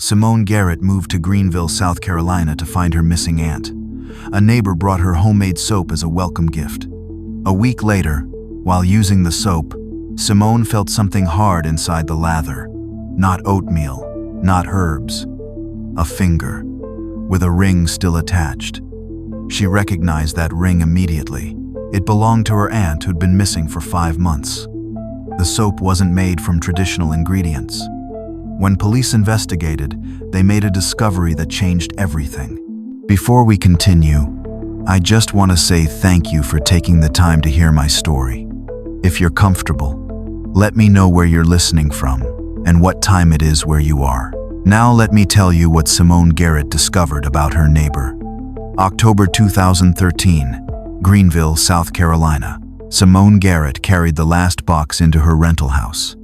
Simone Garrett moved to Greenville, South Carolina to find her missing aunt. A neighbor brought her homemade soap as a welcome gift. A week later, while using the soap, Simone felt something hard inside the lather. Not oatmeal, not herbs. A finger, with a ring still attached. She recognized that ring immediately. It belonged to her aunt who'd been missing for 5 months. The soap wasn't made from traditional ingredients. When police investigated, they made a discovery that changed everything. Before we continue, I just want to say thank you for taking the time to hear my story. If you're comfortable, let me know where you're listening from and what time it is where you are. Now let me tell you what Simone Garrett discovered about her neighbor. October 2013, Greenville, South Carolina. Simone Garrett carried the last box into her rental house.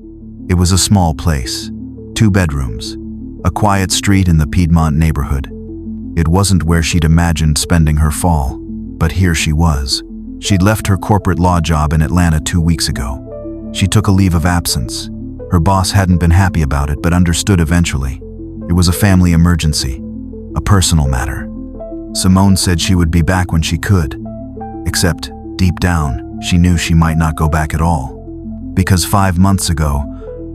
It was a small place, 2 bedrooms, a quiet street in the Piedmont neighborhood. It wasn't where she'd imagined spending her fall, but here she was. She'd left her corporate law job in Atlanta 2 weeks ago. She took a leave of absence. Her boss hadn't been happy about it, but understood eventually. It was a family emergency, a personal matter. Simone said she would be back when she could, except deep down, she knew she might not go back at all. Because 5 months ago,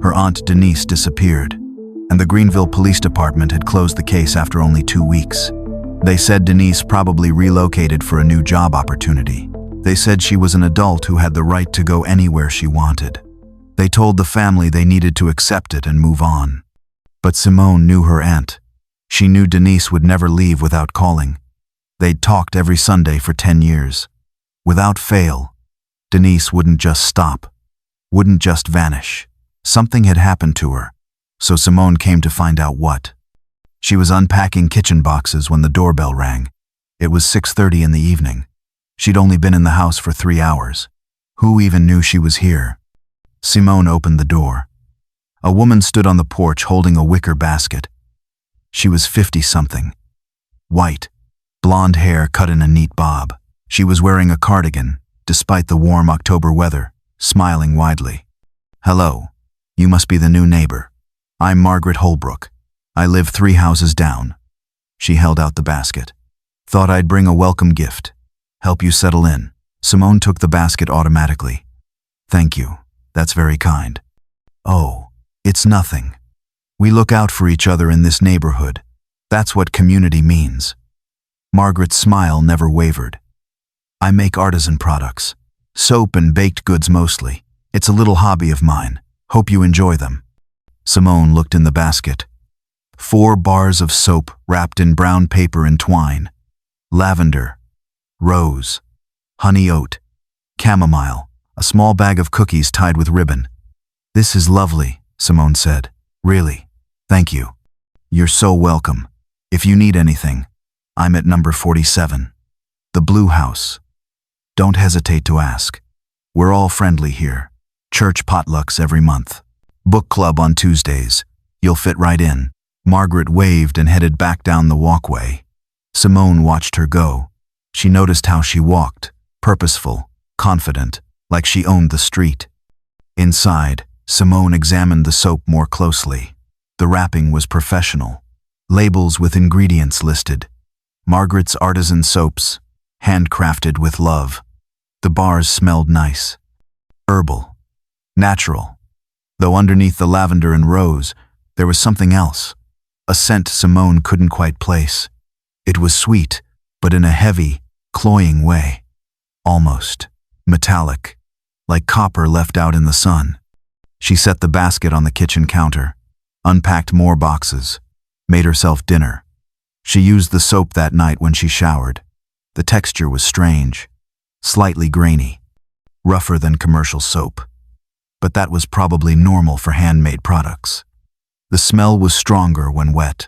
her aunt Denise disappeared, and the Greenville Police Department had closed the case after only 2 weeks. They said Denise probably relocated for a new job opportunity. They said she was an adult who had the right to go anywhere she wanted. They told the family they needed to accept it and move on. But Simone knew her aunt. She knew Denise would never leave without calling. They'd talked every Sunday for 10 years. Without fail, Denise wouldn't just stop, wouldn't just vanish. Something had happened to her, so Simone came to find out what. She was unpacking kitchen boxes when the doorbell rang. It was 6:30 in the evening. She'd only been in the house for 3 hours. Who even knew she was here? Simone opened the door. A woman stood on the porch holding a wicker basket. She was 50-something. White, blonde hair cut in a neat bob. She was wearing a cardigan, despite the warm October weather, smiling widely. "Hello, you must be the new neighbor. I'm Margaret Holbrook. I live 3 houses down." She held out the basket. "Thought I'd bring a welcome gift. Help you settle in." Simone took the basket automatically. "Thank you. That's very kind." "Oh, it's nothing. We look out for each other in this neighborhood. That's what community means." Margaret's smile never wavered. "I make artisan products, soap and baked goods mostly. It's a little hobby of mine. Hope you enjoy them." Simone looked in the basket. 4 bars of soap wrapped in brown paper and twine. Lavender, rose, honey oat, chamomile, a small bag of cookies tied with ribbon. "This is lovely," Simone said. "Really, thank you." "You're so welcome. If you need anything, I'm at number 47. The Blue House. Don't hesitate to ask. We're all friendly here. Church potlucks every month. Book club on Tuesdays. You'll fit right in." Margaret waved and headed back down the walkway. Simone watched her go. She noticed how she walked, purposeful, confident, like she owned the street. Inside, Simone examined the soap more closely. The wrapping was professional. Labels with ingredients listed. Margaret's artisan soaps, handcrafted with love. The bars smelled nice. Herbal. Natural. Though underneath the lavender and rose, there was something else. A scent Simone couldn't quite place. It was sweet, but in a heavy, cloying way. Almost metallic, like copper left out in the sun. She set the basket on the kitchen counter, unpacked more boxes, made herself dinner. She used the soap that night when she showered. The texture was strange, slightly grainy, rougher than commercial soap. But that was probably normal for handmade products. The smell was stronger when wet.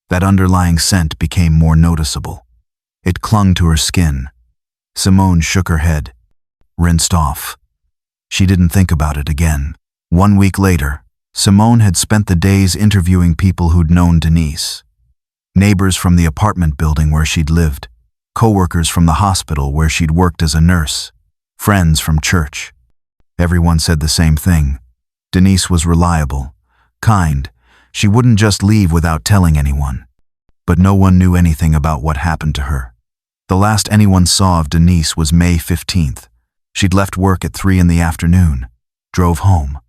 That underlying scent became more noticeable. It clung to her skin. Simone shook her head, rinsed off. She didn't think about it again. 1 week later, Simone had spent the days interviewing people who'd known Denise. Neighbors from the apartment building where she'd lived, coworkers from the hospital where she'd worked as a nurse, friends from church. Everyone said the same thing. Denise was reliable, kind, She wouldn't just leave without telling anyone. But no one knew anything about what happened to her. The last anyone saw of Denise was May 15th. She'd left work at 3 in the afternoon, drove home,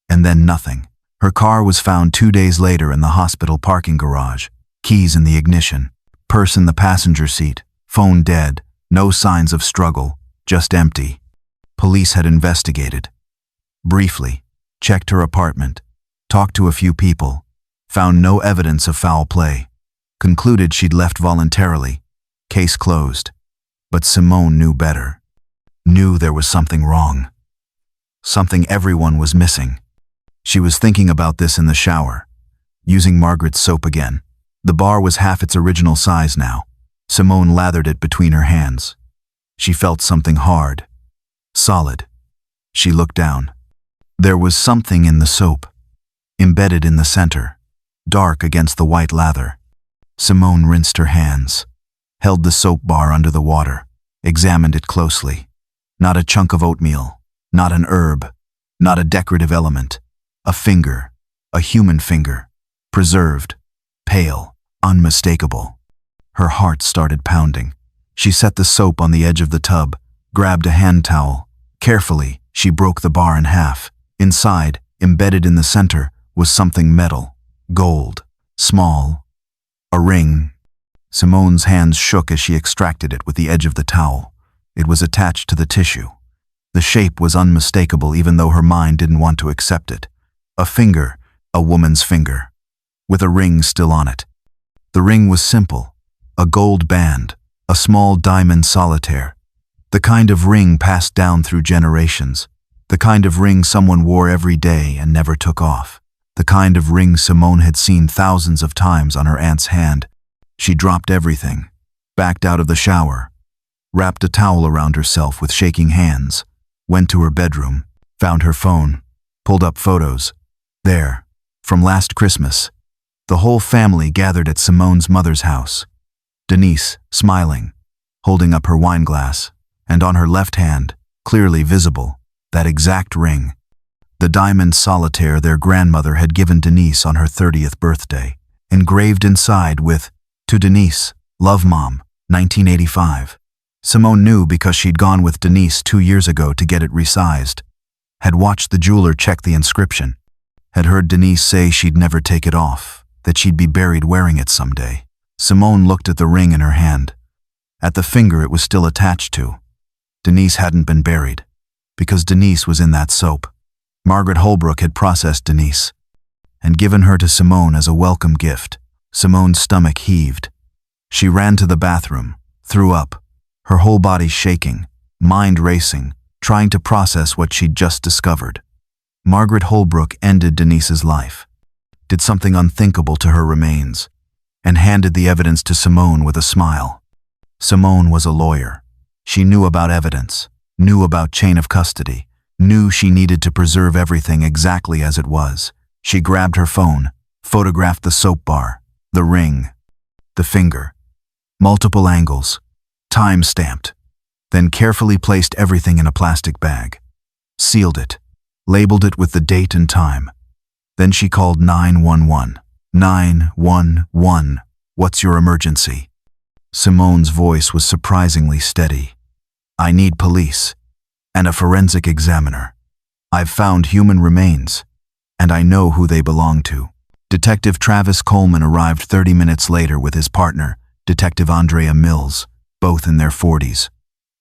and then nothing. Her car was found 2 days later in the hospital parking garage, keys in the ignition, purse in the passenger seat, phone dead, no signs of struggle, just empty. Police had investigated. Briefly, checked her apartment, talked to a few people, found no evidence of foul play, concluded she'd left voluntarily, case closed. But Simone knew better. Knew there was something wrong. Something everyone was missing. She was thinking about this in the shower, using Margaret's soap again. The bar was half its original size now. Simone lathered it between her hands. She felt something hard, solid. She looked down. There was something in the soap, embedded in the center, dark against the white lather. Simone rinsed her hands, held the soap bar under the water, examined it closely. Not a chunk of oatmeal, not an herb, not a decorative element. A finger, a human finger, preserved, pale, unmistakable. Her heart started pounding. She set the soap on the edge of the tub, grabbed a hand towel. Carefully, she broke the bar in half. Inside, embedded in the center, was something metal, gold, small. A ring. Simone's hands shook as she extracted it with the edge of the towel. It was attached to the tissue. The shape was unmistakable even though her mind didn't want to accept it. A finger, a woman's finger, with a ring still on it. The ring was simple, a gold band, a small diamond solitaire. The kind of ring passed down through generations. The kind of ring someone wore every day and never took off. The kind of ring Simone had seen thousands of times on her aunt's hand. She dropped everything, backed out of the shower, wrapped a towel around herself with shaking hands, went to her bedroom, found her phone, pulled up photos. There, from last Christmas, the whole family gathered at Simone's mother's house. Denise, smiling, holding up her wine glass, and on her left hand, clearly visible, that exact ring. The diamond solitaire their grandmother had given Denise on her 30th birthday, engraved inside with, "To Denise, love Mom, 1985. Simone knew because she'd gone with Denise 2 years ago to get it resized, had watched the jeweler check the inscription, had heard Denise say she'd never take it off, that she'd be buried wearing it someday. Simone looked at the ring in her hand, at the finger it was still attached to. Denise hadn't been buried, because Denise was in that soap. Margaret Holbrook had processed Denise, and given her to Simone as a welcome gift. Simone's stomach heaved. She ran to the bathroom, threw up, her whole body shaking, mind racing, trying to process what she'd just discovered. Margaret Holbrook ended Denise's life, did something unthinkable to her remains, and handed the evidence to Simone with a smile. Simone was a lawyer. She knew about evidence, knew about chain of custody, knew she needed to preserve everything exactly as it was. She grabbed her phone, photographed the soap bar, the ring, the finger, multiple angles, time-stamped, then carefully placed everything in a plastic bag, sealed it, labeled it with the date and time. Then she called 911. 911, what's your emergency? Simone's voice was surprisingly steady. I need police and a forensic examiner. I've found human remains, and I know who they belong to. Detective Travis Coleman arrived 30 minutes later with his partner, Detective Andrea Mills, both in their 40s.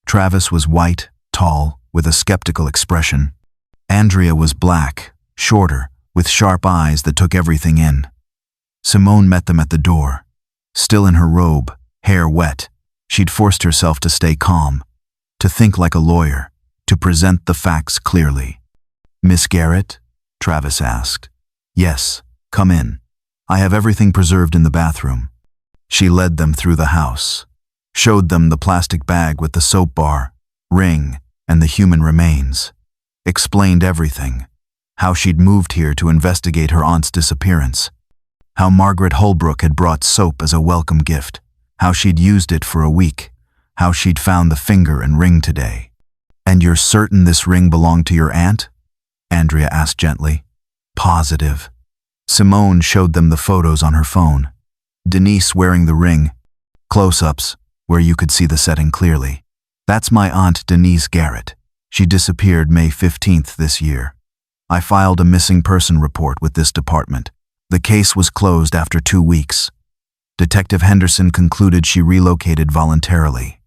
Travis was white, tall, with a skeptical expression. Andrea was black, shorter, with sharp eyes that took everything in. Simone met them at the door. Still in her robe, hair wet, she'd forced herself to stay calm, to think like a lawyer, to present the facts clearly. Miss Garrett? Travis asked. Yes, come in. I have everything preserved in the bathroom. She led them through the house, showed them the plastic bag with the soap bar, ring, and the human remains. Explained everything. How she'd moved here to investigate her aunt's disappearance. How Margaret Holbrook had brought soap as a welcome gift. How she'd used it for a week. How she'd found the finger and ring today. And you're certain this ring belonged to your aunt? Andrea asked gently. Positive. Simone showed them the photos on her phone. Denise wearing the ring. Close-ups, where you could see the setting clearly. That's my aunt Denise Garrett. She disappeared May 15th this year. I filed a missing person report with this department. The case was closed after 2 weeks. Detective Henderson concluded she relocated voluntarily.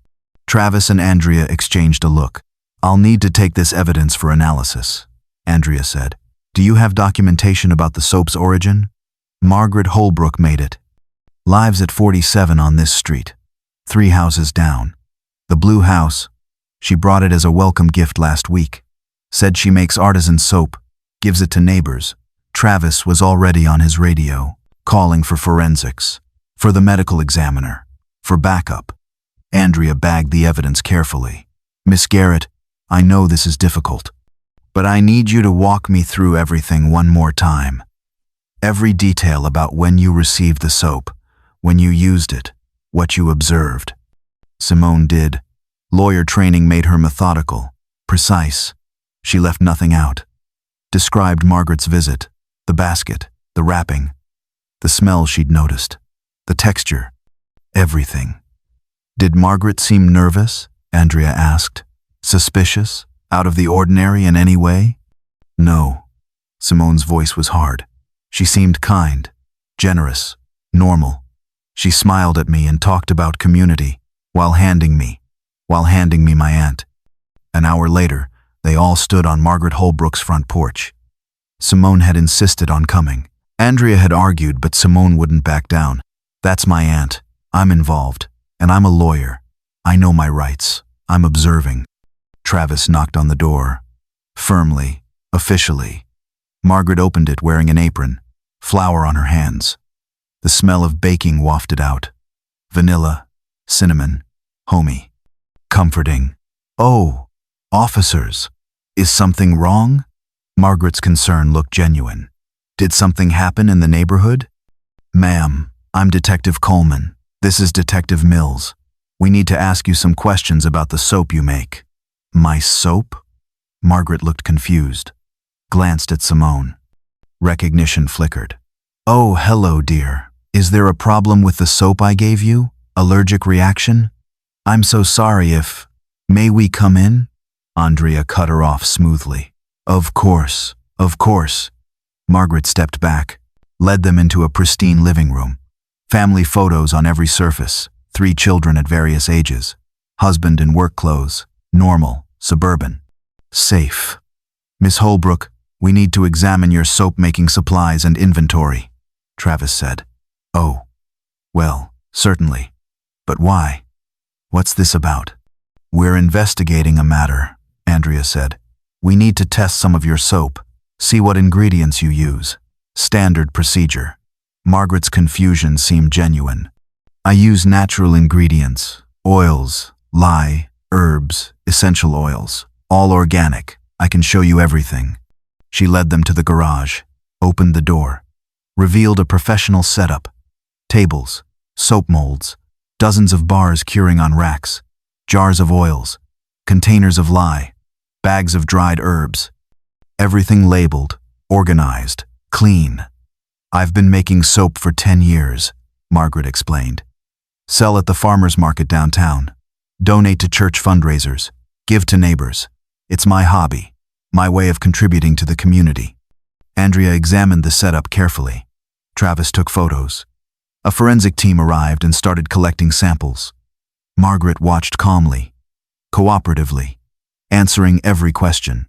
Travis and Andrea exchanged a look. I'll need to take this evidence for analysis, Andrea said. Do you have documentation about the soap's origin? Margaret Holbrook made it. Lives at 47 on this street. 3 houses down. The blue house. She brought it as a welcome gift last week. Said she makes artisan soap, gives it to neighbors. Travis was already on his radio, calling for forensics, for the medical examiner, for backup. Andrea bagged the evidence carefully. Miss Garrett, I know this is difficult, but I need you to walk me through everything one more time. Every detail about when you received the soap, when you used it, what you observed. Simone did. Lawyer training made her methodical, precise. She left nothing out. Described Margaret's visit, the basket, the wrapping, the smell she'd noticed, the texture, everything. Did Margaret seem nervous? Andrea asked. Suspicious? Out of the ordinary in any way? No. Simone's voice was hard. She seemed kind, generous, normal. She smiled at me and talked about community while handing me my aunt. An hour later, they all stood on Margaret Holbrook's front porch. Simone had insisted on coming. Andrea had argued, but Simone wouldn't back down. That's my aunt. I'm involved, and I'm a lawyer. I know my rights. I'm observing. Travis knocked on the door. Firmly, officially. Margaret opened it wearing an apron, flour on her hands. The smell of baking wafted out. Vanilla, cinnamon, homey. Comforting. Oh, officers. Is something wrong? Margaret's concern looked genuine. Did something happen in the neighborhood? Ma'am, I'm Detective Coleman. This is Detective Mills. We need to ask you some questions about the soap you make. My soap? Margaret looked confused. Glanced at Simone. Recognition flickered. Oh, hello, dear. Is there a problem with the soap I gave you? Allergic reaction? I'm so sorry if... May we come in? Andrea cut her off smoothly. Of course, of course. Margaret stepped back, led them into a pristine living room. Family photos on every surface, 3 children at various ages. Husband in work clothes, normal, suburban. Safe. Miss Holbrook, we need to examine your soap-making supplies and inventory, Travis said. Oh, well, certainly. But why? What's this about? We're investigating a matter, Andrea said. We need to test some of your soap, see what ingredients you use. Standard procedure. Margaret's confusion seemed genuine. I use natural ingredients, oils, lye, herbs, essential oils, all organic. I can show you everything. She led them to the garage, opened the door, revealed a professional setup. Tables, soap molds, dozens of bars curing on racks, jars of oils, containers of lye, bags of dried herbs. Everything labeled, organized, clean. I've been making soap for 10 years, Margaret explained. Sell at the farmer's market downtown. Donate to church fundraisers. Give to neighbors. It's my hobby, my way of contributing to the community. Andrea examined the setup carefully. Travis took photos. A forensic team arrived and started collecting samples. Margaret watched calmly, cooperatively, answering every question,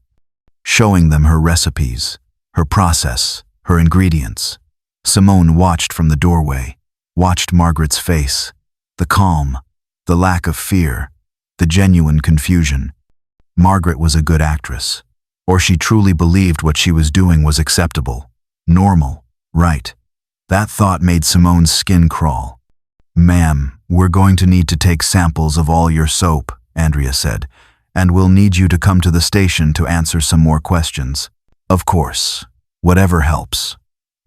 showing them her recipes, her process, her ingredients. Simone watched from the doorway, watched Margaret's face, the calm, the lack of fear, the genuine confusion. Margaret was a good actress, or she truly believed what she was doing was acceptable, normal, right. That thought made Simone's skin crawl. Ma'am, we're going to need to take samples of all your soap, Andrea said, and we'll need you to come to the station to answer some more questions. Of course, whatever helps.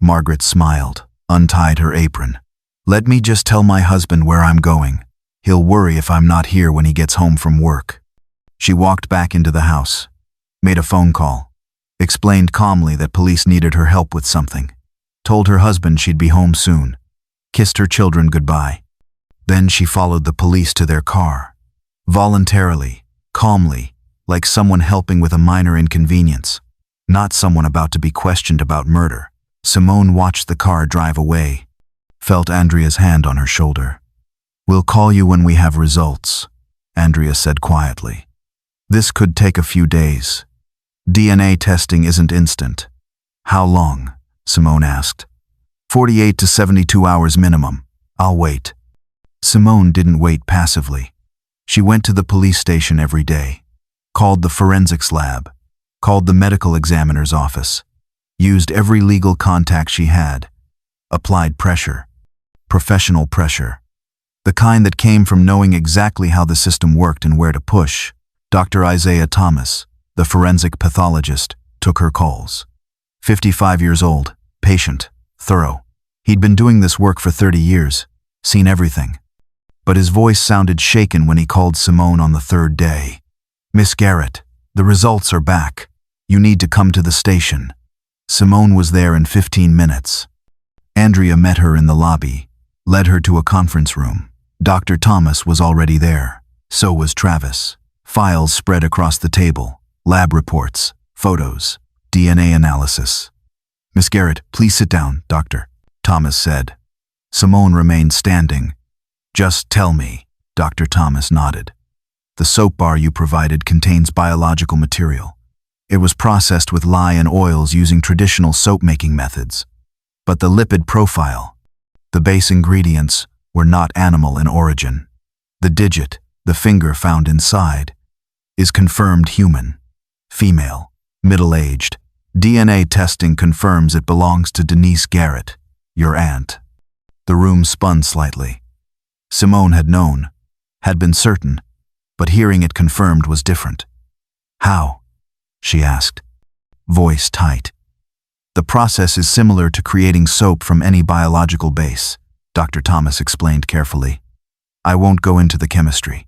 Margaret smiled, untied her apron. Let me just tell my husband where I'm going. He'll worry if I'm not here when he gets home from work. She walked back into the house, made a phone call, explained calmly that police needed her help with something. told her husband she'd be home soon, kissed her children goodbye. Then she followed the police to their car. Voluntarily, calmly, like someone helping with a minor inconvenience, not someone about to be questioned about murder. Simone watched the car drive away, felt Andrea's hand on her shoulder. "We'll call you when we have results," Andrea said quietly. "This could take a few days. DNA testing isn't instant." "How long?" Simone asked. 48 to 72 hours minimum. I'll wait." Simone didn't wait passively. She went to the police station every day, called the forensics lab, called the medical examiner's office, used every legal contact she had, applied pressure, professional pressure, the kind that came from knowing exactly how the system worked and where to push. Dr. Isaiah Thomas, the forensic pathologist, took her calls. 55 years old, patient, thorough. He'd been doing this work for 30 years, seen everything. But his voice sounded shaken when he called Simone on the third day. "Miss Garrett, the results are back. You need to come to the station." Simone was there in 15 minutes. Andrea met her in the lobby, led her to a conference room. Dr. Thomas was already there. So was Travis. Files spread across the table, lab reports, photos, DNA analysis. "Miss Garrett, please sit down, Doctor," Thomas said. Simone remained standing. "Just tell me," Dr. Thomas nodded. "The soap bar you provided contains biological material. It was processed with lye and oils using traditional soap-making methods. But the lipid profile, the base ingredients, were not animal in origin. The digit, the finger found inside, is confirmed human, female, middle-aged. DNA testing confirms it belongs to Denise Garrett, your aunt." The room spun slightly. Simone had known, had been certain, but hearing it confirmed was different. "How?" she asked, voice tight. "The process is similar to creating soap from any biological base," Dr. Thomas explained carefully. "I won't go into the chemistry.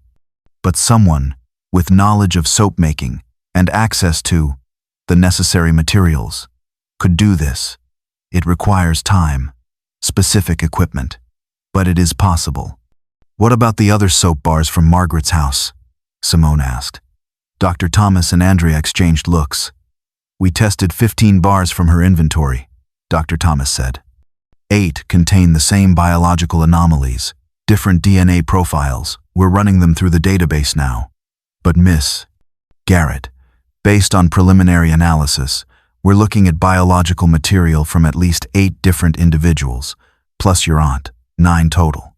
But someone with knowledge of soap making and access to the necessary materials could do this. It requires time, specific equipment, but it is possible." "What about the other soap bars from Margaret's house?" Simone asked. Dr. Thomas and Andrea exchanged looks. "We tested 15 bars from her inventory," Dr. Thomas said. 8 contain the same biological anomalies, different DNA profiles. We're running them through the database now. But Miss Garrett, based on preliminary analysis, we're looking at biological material from at least 8 different individuals, plus your aunt, 9 total.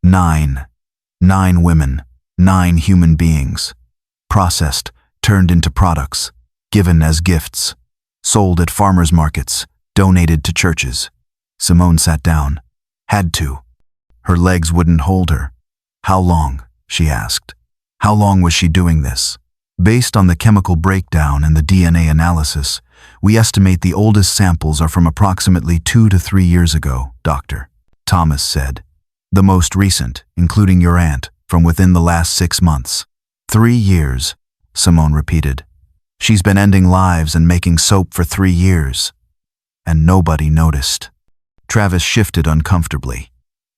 9 women, 9 human beings, processed, turned into products, given as gifts, sold at farmers markets, donated to churches. Simone sat down. Had to. Her legs wouldn't hold her. "How long?" she asked. "How long was she doing this?" "Based on the chemical breakdown and the DNA analysis, we estimate the oldest samples are from approximately 2 to 3 years ago, Dr. Thomas said. The most recent, including your aunt, from within the last 6 months. 3 years, Simone repeated. She's been ending lives and making soap for 3 years. And nobody noticed. Travis shifted uncomfortably.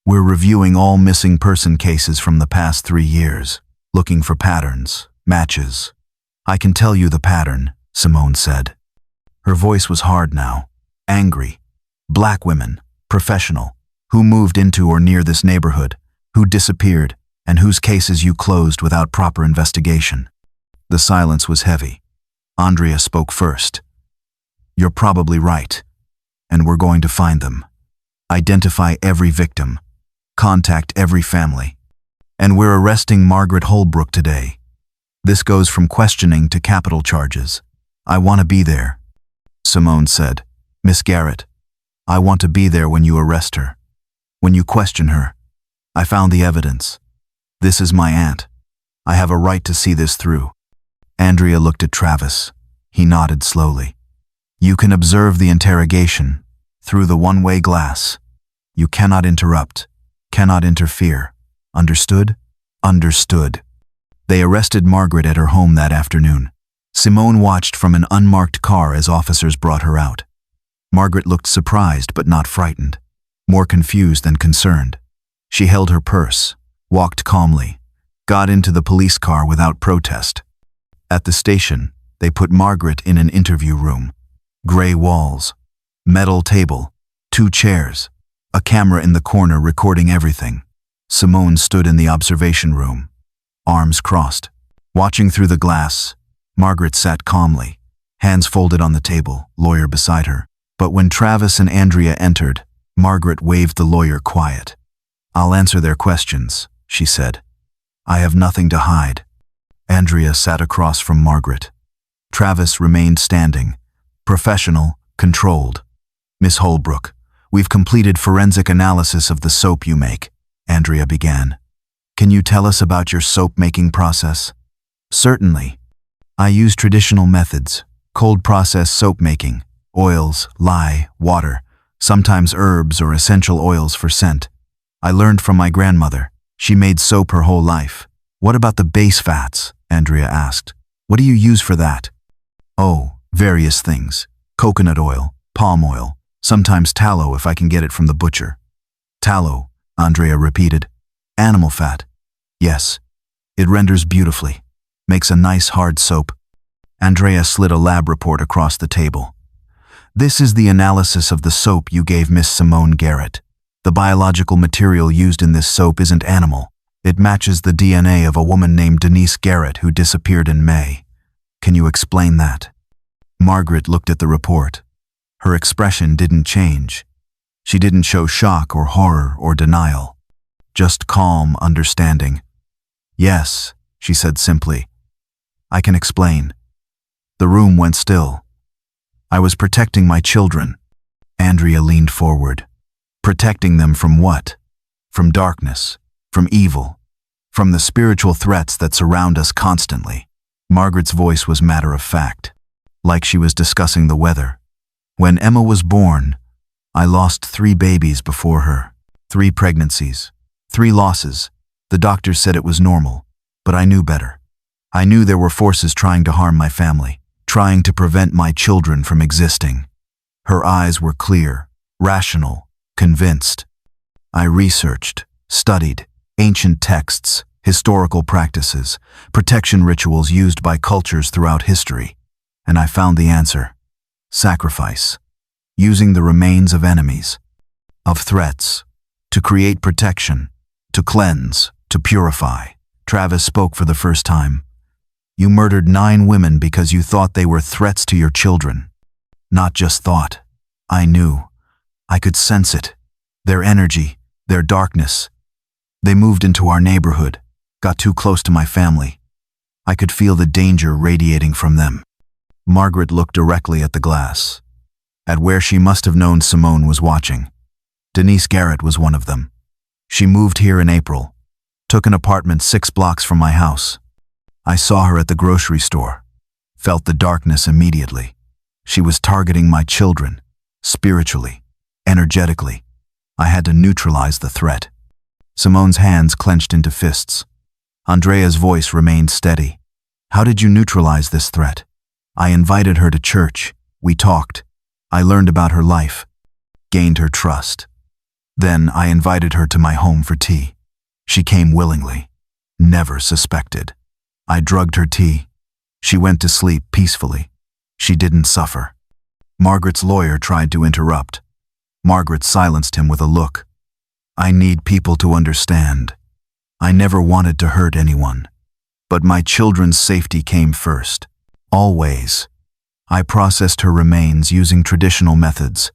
We're reviewing all missing person cases from the past 3 years, looking for patterns, matches. I can tell you the pattern, Simone said. Her voice was hard now, angry. Black women, professional, who moved into or near this neighborhood, who disappeared, and whose cases you closed without proper investigation. The silence was heavy. Andrea spoke first. You're probably right, and we're going to find them. Identify every victim. Contact every family. And we're arresting Margaret Holbrook today. This goes from questioning to capital charges. I want to be there. Simone said, Miss Garrett, I want to be there when you arrest her. When you question her. I found the evidence. This is my aunt. I have a right to see this through. Andrea looked at Travis. He nodded slowly. You can observe the interrogation through the one-way glass. You cannot interrupt, cannot interfere. Understood? Understood. They arrested Margaret at her home that afternoon. Simone watched from an unmarked car as officers brought her out. Margaret looked surprised but not frightened, more confused than concerned. She held her purse, walked calmly, got into the police car without protest. At the station, they put Margaret in an interview room. Gray walls, metal table, 2 chairs, a camera in the corner recording everything. Simone stood in the observation room, arms crossed. Watching through the glass, Margaret sat calmly, hands folded on the table, lawyer beside her. But when Travis and Andrea entered, Margaret waved the lawyer quiet. "I'll answer their questions," she said. "I have nothing to hide." Andrea sat across from Margaret. Travis remained standing, professional, controlled. "Miss Holbrook, we've completed forensic analysis of the soap you make," Andrea began. "Can you tell us about your soap-making process?" "Certainly. I use traditional methods, cold process soap making, oils, lye, water, sometimes herbs or essential oils for scent. I learned from my grandmother. She made soap her whole life." "What about the base fats?" Andrea asked. "What do you use for that?" "Oh, various things. Coconut oil, palm oil, sometimes tallow if I can get it from the butcher." "Tallow," Andrea repeated. "Animal fat." "Yes. It renders beautifully. Makes a nice hard soap." Andrea slid a lab report across the table. "This is the analysis of the soap you gave Miss Simone Garrett. The biological material used in this soap isn't animal. It matches the DNA of a woman named Denise Garrett who disappeared in May. Can you explain that?" Margaret looked at the report. Her expression didn't change. She didn't show shock or horror or denial. Just calm understanding. "Yes," she said simply. "I can explain." The room went still. "I was protecting my children." Andrea leaned forward. "Protecting them from what?" "From darkness, from evil, from the spiritual threats that surround us constantly." Margaret's voice was matter of fact, like she was discussing the weather. "When Emma was born, I lost 3 babies before her. 3 pregnancies, 3 losses. The doctors said it was normal, but I knew better. I knew there were forces trying to harm my family, trying to prevent my children from existing." Her eyes were clear, rational, convinced. "I researched, studied ancient texts, historical practices, protection rituals used by cultures throughout history, and I found the answer. Sacrifice. Using the remains of enemies, of threats, to create protection, to cleanse, to purify." Travis spoke for the first time. "You murdered 9 women because you thought they were threats to your children." "Not just thought. I knew. I could sense it. Their energy, their darkness. They moved into our neighborhood, got too close to my family. I could feel the danger radiating from them." Margaret looked directly at the glass, at where she must have known Simone was watching. Denise Garrett was one of them. She moved here in April, took an apartment 6 blocks from my house. I saw her at the grocery store, felt the darkness immediately. She was targeting my children, spiritually, energetically. I had to neutralize the threat. Simone's hands clenched into fists. Andrea's voice remained steady. "How did you neutralize this threat?" "I invited her to church. We talked. I learned about her life, gained her trust. Then I invited her to my home for tea. She came willingly, never suspected. I drugged her tea. She went to sleep peacefully. She didn't suffer." Margaret's lawyer tried to interrupt. Margaret silenced him with a look. "I need people to understand. I never wanted to hurt anyone. But my children's safety came first. Always. I processed her remains using traditional methods.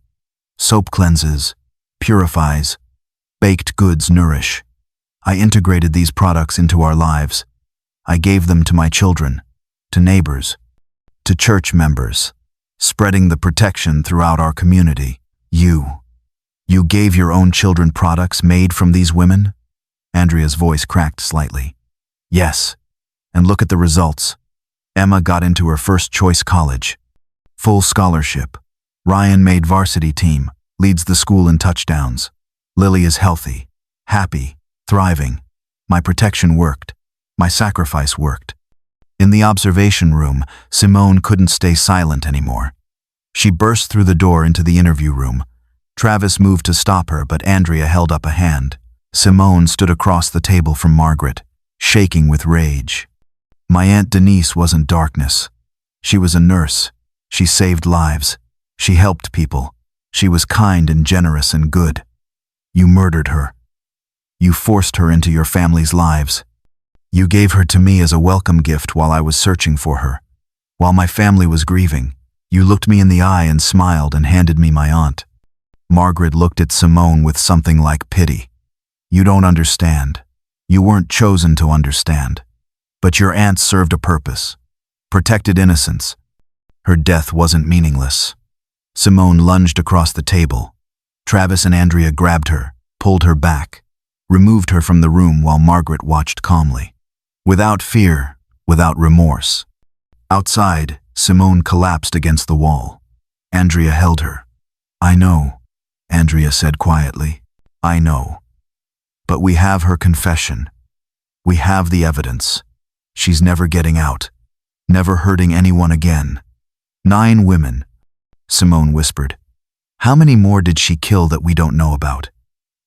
Soap cleanses, purifies, baked goods nourish. I integrated these products into our lives. I gave them to my children, to neighbors, to church members, spreading the protection throughout our community. You gave your own children products made from these women?" Andrea's voice cracked slightly. "Yes, and look at the results. Emma got into her first choice college. Full scholarship. Ryan made varsity team, leads the school in touchdowns. Lily is healthy, happy, thriving. My protection worked. My sacrifice worked." In the observation room, Simone couldn't stay silent anymore. She burst through the door into the interview room. Travis moved to stop her, but Andrea held up a hand. Simone stood across the table from Margaret, shaking with rage. My Aunt Denise wasn't darkness. She was a nurse. She saved lives. She helped people. She was kind and generous and good. You murdered her. You forced her into your family's lives. You gave her to me as a welcome gift while I was searching for her. While my family was grieving, you looked me in the eye and smiled and handed me my aunt. Margaret looked at Simone with something like pity. You don't understand. You weren't chosen to understand. But your aunt served a purpose. Protected innocence. Her death wasn't meaningless. Simone lunged across the table. Travis and Andrea grabbed her, pulled her back, removed her from the room while Margaret watched calmly. Without fear, without remorse. Outside, Simone collapsed against the wall. Andrea held her. I know, Andrea said quietly. I know. But we have her confession. We have the evidence. She's never getting out. Never hurting anyone again. 9 women. Simone whispered. How many more did she kill that we don't know about?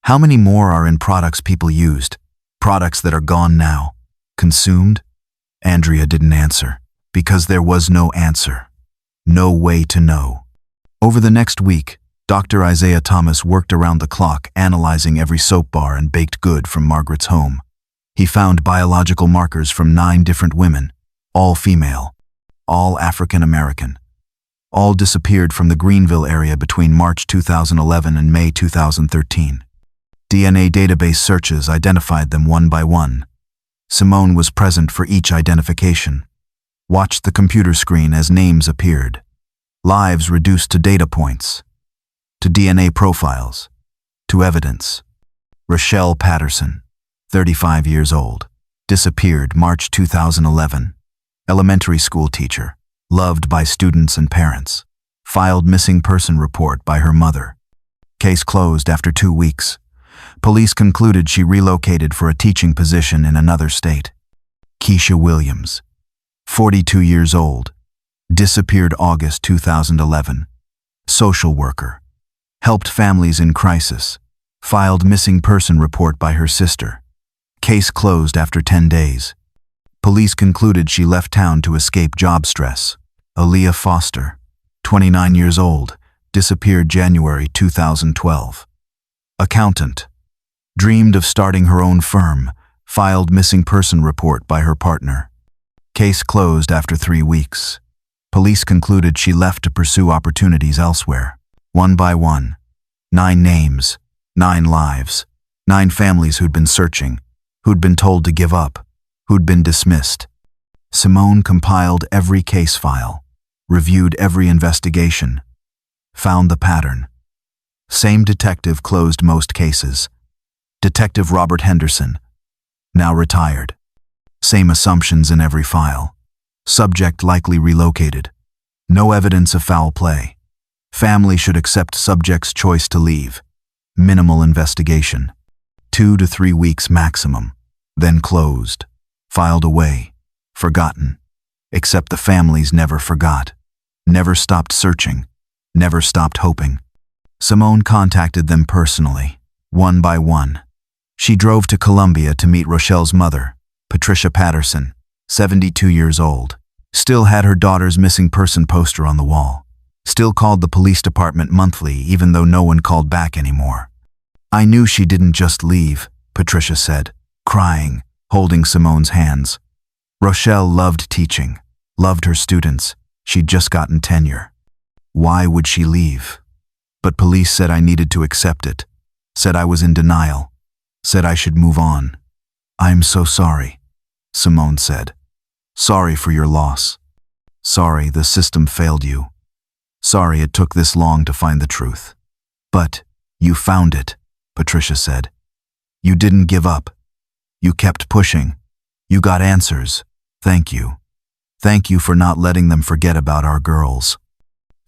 How many more are in products people used? Products that are gone now? Consumed? Andrea didn't answer, because there was no answer. No way to know. Over the next week, Dr. Isaiah Thomas worked around the clock analyzing every soap bar and baked good from Margaret's home. He found biological markers from 9 different women, all female, all African American. All disappeared from the Greenville area between March 2011 and May 2013. DNA database searches identified them one by one. Simone was present for each identification. Watched the computer screen as names appeared. Lives reduced to data points. To DNA profiles. To evidence. Rochelle Patterson, 35 years old. Disappeared March 2011. Elementary school teacher. Loved by students and parents. Filed missing person report by her mother. Case closed after 2 weeks. Police concluded she relocated for a teaching position in another state. Keisha Williams, 42 years old. Disappeared August 2011. Social worker. Helped families in crisis. Filed missing person report by her sister. Case closed after 10 days. Police concluded she left town to escape job stress. Aaliyah Foster, 29 years old, disappeared January 2012. Accountant. Dreamed of starting her own firm, filed missing person report by her partner. Case closed after 3 weeks. Police concluded she left to pursue opportunities elsewhere. One by one. 9 names, 9 lives, 9 families who'd been searching, who'd been told to give up, who'd been dismissed. Simone compiled every case file, reviewed every investigation, found the pattern. Same detective closed most cases. Detective Robert Henderson, now retired. Same assumptions in every file. Subject likely relocated. No evidence of foul play. Family should accept subject's choice to leave. Minimal investigation. 2 to 3 weeks maximum. Then closed. Filed away. Forgotten. Except the families never forgot. Never stopped searching. Never stopped hoping. Simone contacted them personally, one by one. She drove to Columbia to meet Rochelle's mother, Patricia Patterson, 72 years old. Still had her daughter's missing person poster on the wall. Still called the police department monthly even though no one called back anymore. I knew she didn't just leave, Patricia said, crying, holding Simone's hands. Rochelle loved teaching, loved her students. She'd just gotten tenure. Why would she leave? But police said I needed to accept it, said I was in denial, said I should move on. I'm so sorry, Simone said. Sorry for your loss. Sorry the system failed you. Sorry it took this long to find the truth. But you found it, Patricia said. You didn't give up. You kept pushing. You got answers. Thank you. Thank you for not letting them forget about our girls.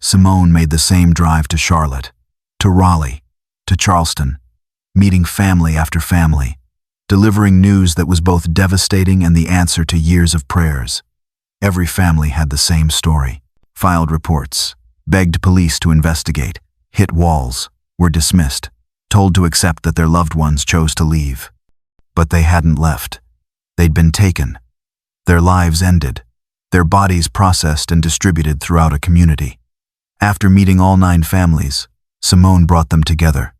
Simone made the same drive to Charlotte, to Raleigh, to Charleston, meeting family after family, delivering news that was both devastating and the answer to years of prayers. Every family had the same story. Filed reports. begged police to investigate, hit walls, were dismissed, told to accept that their loved ones chose to leave. But they hadn't left. They'd been taken. Their lives ended, their bodies processed and distributed throughout a community. After meeting all 9 families, Simone brought them together,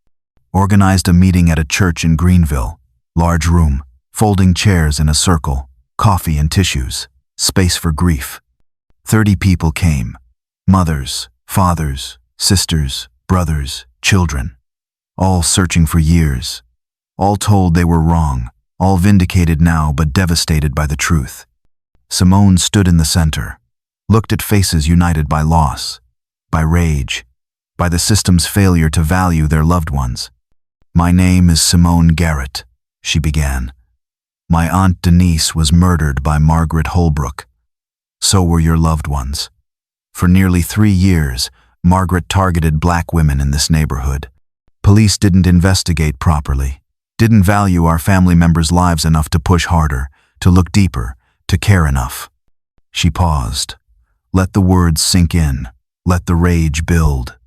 organized a meeting at a church in Greenville, large room, folding chairs in a circle, coffee and tissues, space for grief. 30 people came, mothers, fathers, sisters, brothers, children, all searching for years, all told they were wrong, all vindicated now but devastated by the truth. Simone stood in the center, looked at faces united by loss, by rage, by the system's failure to value their loved ones. "My name is Simone Garrett," she began. "My Aunt Denise was murdered by Margaret Holbrook. So were your loved ones. For nearly 3 years, Margaret targeted black women in this neighborhood. Police didn't investigate properly, didn't value our family members' lives enough to push harder, to look deeper, to care enough." She paused. Let the words sink in. Let the rage build.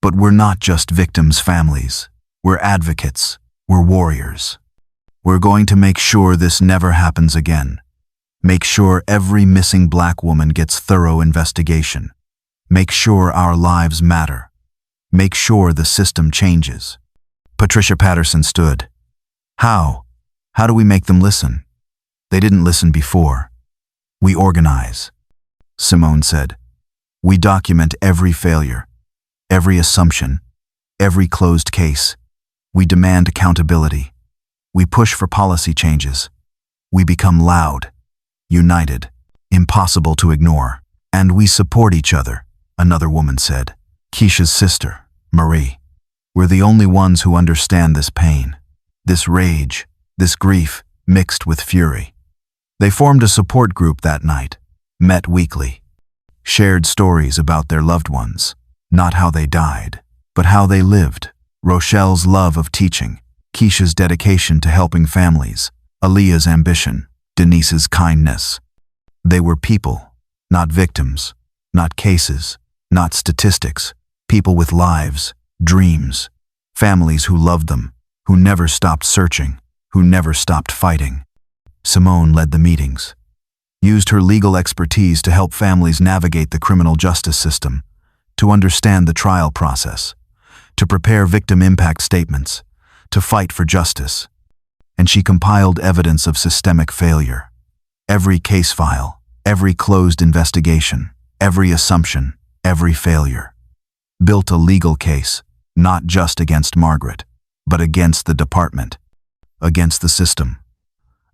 "But we're not just victims' families. We're advocates. We're warriors. We're going to make sure this never happens again. Make sure every missing black woman gets thorough investigation. Make sure our lives matter. Make sure the system changes." Patricia Patterson stood. How? How do we make them listen? They didn't listen before. "We organize," Simone said. "We document every failure, every assumption, every closed case. We demand accountability. We push for policy changes. We become loud, united, impossible to ignore. And we support each other," another woman said. Keisha's sister, Marie. "We're the only ones who understand this pain, this rage, this grief mixed with fury." They formed a support group that night, met weekly, shared stories about their loved ones, not how they died, but how they lived. Rochelle's love of teaching, Keisha's dedication to helping families, Aaliyah's ambition, Denise's kindness. They were people, not victims, not cases, not statistics, people with lives, dreams, families who loved them, who never stopped searching, who never stopped fighting. Simone led the meetings, used her legal expertise to help families navigate the criminal justice system, to understand the trial process, to prepare victim impact statements, to fight for justice. And she compiled evidence of systemic failure. Every case file, every closed investigation, every assumption, every failure. Built a legal case, not just against Margaret, but against the department, against the system,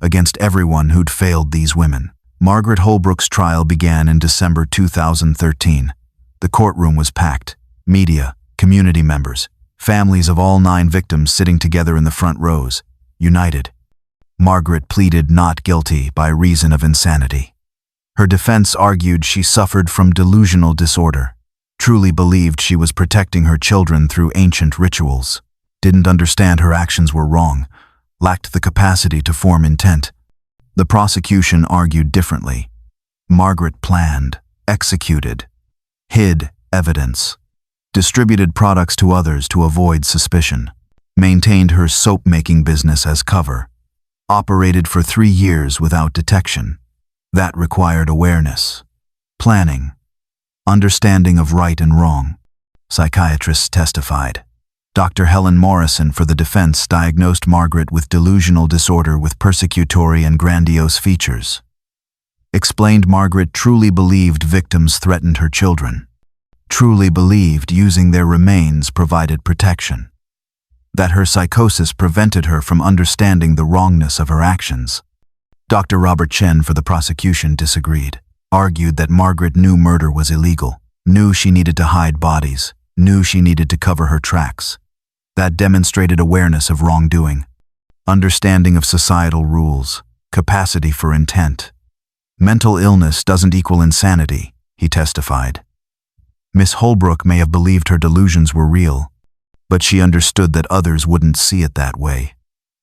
against everyone who'd failed these women. Margaret Holbrook's trial began in December 2013. The courtroom was packed. Media, community members, families of all 9 victims sitting together in the front rows, united. Margaret pleaded not guilty by reason of insanity. Her defense argued she suffered from delusional disorder, truly believed she was protecting her children through ancient rituals, didn't understand her actions were wrong, lacked the capacity to form intent. The prosecution argued differently. Margaret planned, executed, hid evidence, distributed products to others to avoid suspicion, maintained her soap-making business as cover, operated for 3 years without detection. That required awareness, planning, understanding of right and wrong. Psychiatrists testified. Dr. Helen Morrison for the defense diagnosed Margaret with delusional disorder with persecutory and grandiose features. Explained Margaret truly believed victims threatened her children, truly believed using their remains provided protection, that her psychosis prevented her from understanding the wrongness of her actions. Dr. Robert Chen for the prosecution disagreed, argued that Margaret knew murder was illegal, knew she needed to hide bodies, knew she needed to cover her tracks. That demonstrated awareness of wrongdoing, understanding of societal rules, capacity for intent. Mental illness doesn't equal insanity, he testified. Miss Holbrook may have believed her delusions were real, but she understood that others wouldn't see it that way.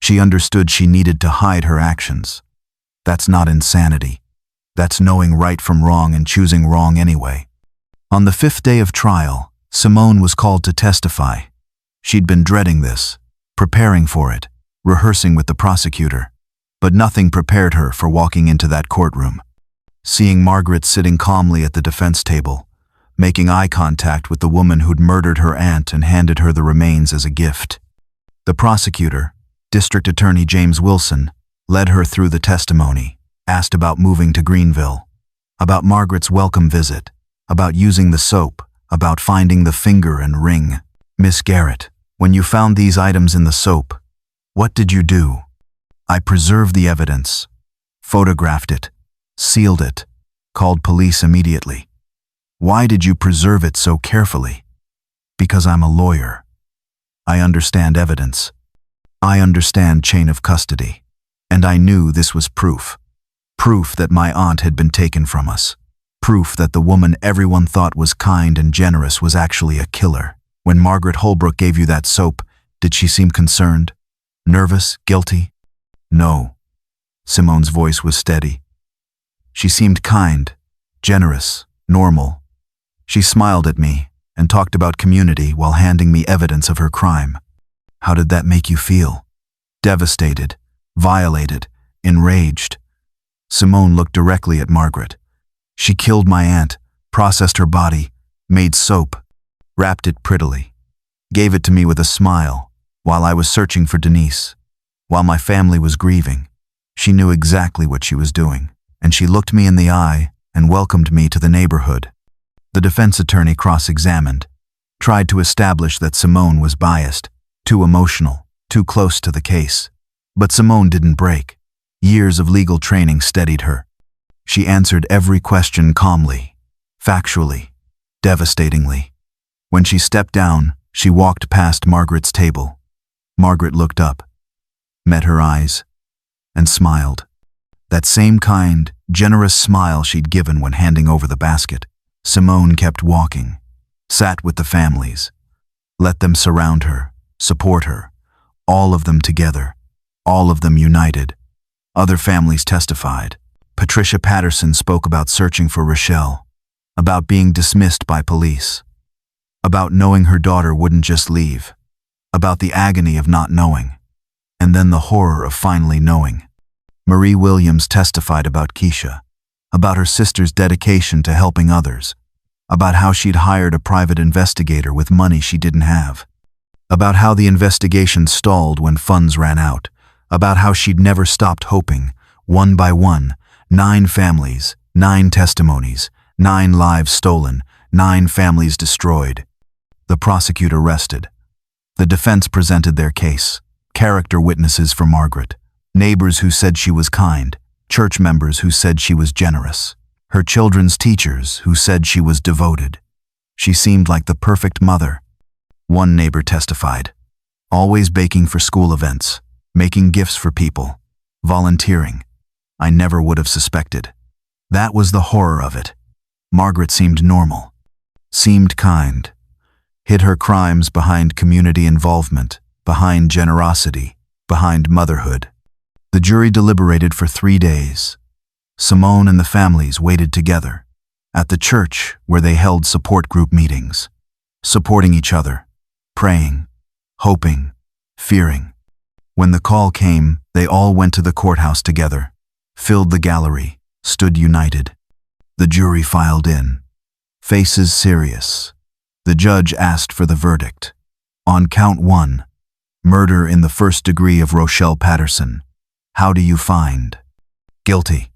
She understood she needed to hide her actions. That's not insanity. That's knowing right from wrong and choosing wrong anyway. On the fifth day of trial, Simone was called to testify. She'd been dreading this, preparing for it, rehearsing with the prosecutor. But nothing prepared her for walking into that courtroom. Seeing Margaret sitting calmly at the defense table, making eye contact with the woman who'd murdered her aunt and handed her the remains as a gift. The prosecutor, District Attorney James Wilson, led her through the testimony, asked about moving to Greenville, about Margaret's welcome visit, about using the soap, about finding the finger and ring. Miss Garrett, when you found these items in the soap, what did you do? I preserved the evidence, photographed it, sealed it, called police immediately. Why did you preserve it so carefully? Because I'm a lawyer. I understand evidence. I understand chain of custody. And I knew this was proof. Proof that my aunt had been taken from us. Proof that the woman everyone thought was kind and generous was actually a killer. When Margaret Holbrook gave you that soap, did she seem concerned? Nervous? Guilty? No. Simone's voice was steady. She seemed kind, generous, normal. She smiled at me and talked about community while handing me evidence of her crime. How did that make you feel? Devastated, violated, enraged. Simone looked directly at Margaret. She killed my aunt, processed her body, made soap, wrapped it prettily, gave it to me with a smile while I was searching for Denise, while my family was grieving. She knew exactly what she was doing, and she looked me in the eye and welcomed me to the neighborhood. The defense attorney cross-examined, tried to establish that Simone was biased, too emotional, too close to the case. But Simone didn't break. Years of legal training steadied her. She answered every question calmly, factually, devastatingly. When she stepped down, she walked past Margaret's table. Margaret looked up, met her eyes, and smiled. That same kind, generous smile she'd given when handing over the basket. Simone kept walking, sat with the families, let them surround her, support her, all of them together, all of them united. Other families testified. Patricia Patterson spoke about searching for Rochelle, about being dismissed by police, about knowing her daughter wouldn't just leave, about the agony of not knowing, and then the horror of finally knowing. Marie Williams testified about Keisha, about her sister's dedication to helping others, about how she'd hired a private investigator with money she didn't have, about how the investigation stalled when funds ran out, about how she'd never stopped hoping, one by one, 9 families, 9 testimonies, 9 lives stolen, 9 families destroyed. The prosecutor rested. The defense presented their case, character witnesses for Margaret, neighbors who said she was kind, church members who said she was generous, her children's teachers who said she was devoted. She seemed like the perfect mother. One neighbor testified, always baking for school events, making gifts for people, volunteering. I never would have suspected. That was the horror of it. Margaret seemed normal, seemed kind, hid her crimes behind community involvement, behind generosity, behind motherhood. The jury deliberated for 3 days. Simone and the families waited together at the church where they held support group meetings, supporting each other, praying, hoping, fearing. When the call came, they all went to the courthouse together, filled the gallery, stood united. The jury filed in, faces serious. The judge asked for the verdict. On count 1, murder in the first degree of Rochelle Patterson. How do you find? Guilty.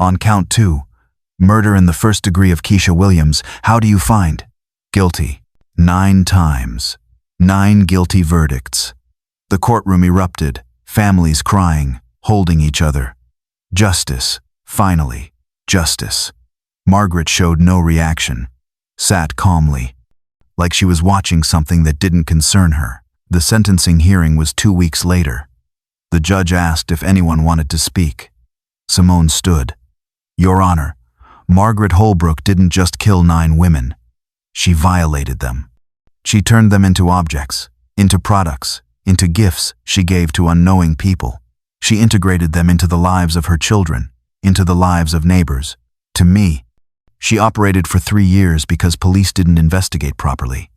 On count 2, murder in the first degree of Keisha Williams. How do you find? Guilty. 9 times. 9 guilty verdicts. The courtroom erupted, families crying, holding each other. Justice. Finally, justice. Margaret showed no reaction, sat calmly, like she was watching something that didn't concern her. The sentencing hearing was 2 weeks later. The judge asked if anyone wanted to speak. Simone stood. Your Honor, Margaret Holbrook didn't just kill 9 women. She violated them. She turned them into objects, into products, into gifts she gave to unknowing people. She integrated them into the lives of her children, into the lives of neighbors. To me, She operated for 3 years because police didn't investigate properly,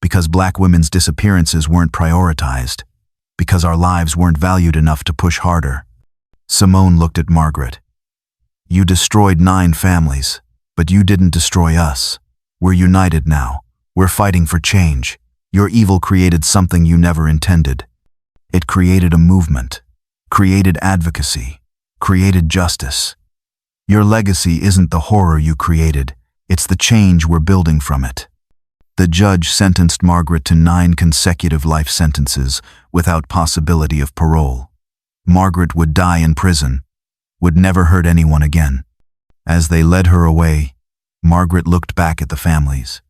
because Black women's disappearances weren't prioritized, because our lives weren't valued enough to push harder. Simone looked at Margaret. You destroyed 9 families, but you didn't destroy us. We're united now. We're fighting for change. Your evil created something you never intended. It created a movement, created advocacy, created justice. Your legacy isn't the horror you created, it's the change we're building from it. The judge sentenced Margaret to 9 consecutive life sentences without possibility of parole. Margaret would die in prison, would never hurt anyone again. As they led her away, Margaret looked back at the families,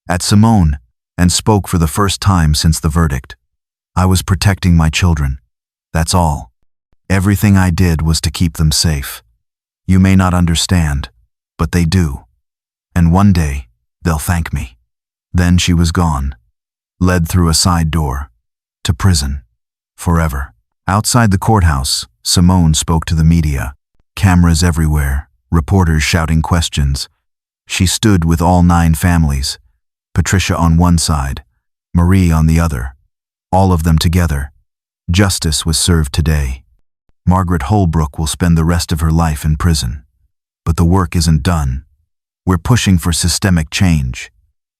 at Simone, and spoke for the first time since the verdict. I was protecting my children. That's all. Everything I did was to keep them safe. You may not understand, but they do. And one day, they'll thank me. Then she was gone, led through a side door, to prison, forever. Outside the courthouse, Simone spoke to the media. Cameras everywhere, reporters shouting questions. She stood with all 9 families, Patricia on one side, Marie on the other, all of them together. Justice was served today. Margaret Holbrook will spend the rest of her life in prison. But the work isn't done. We're pushing for systemic change,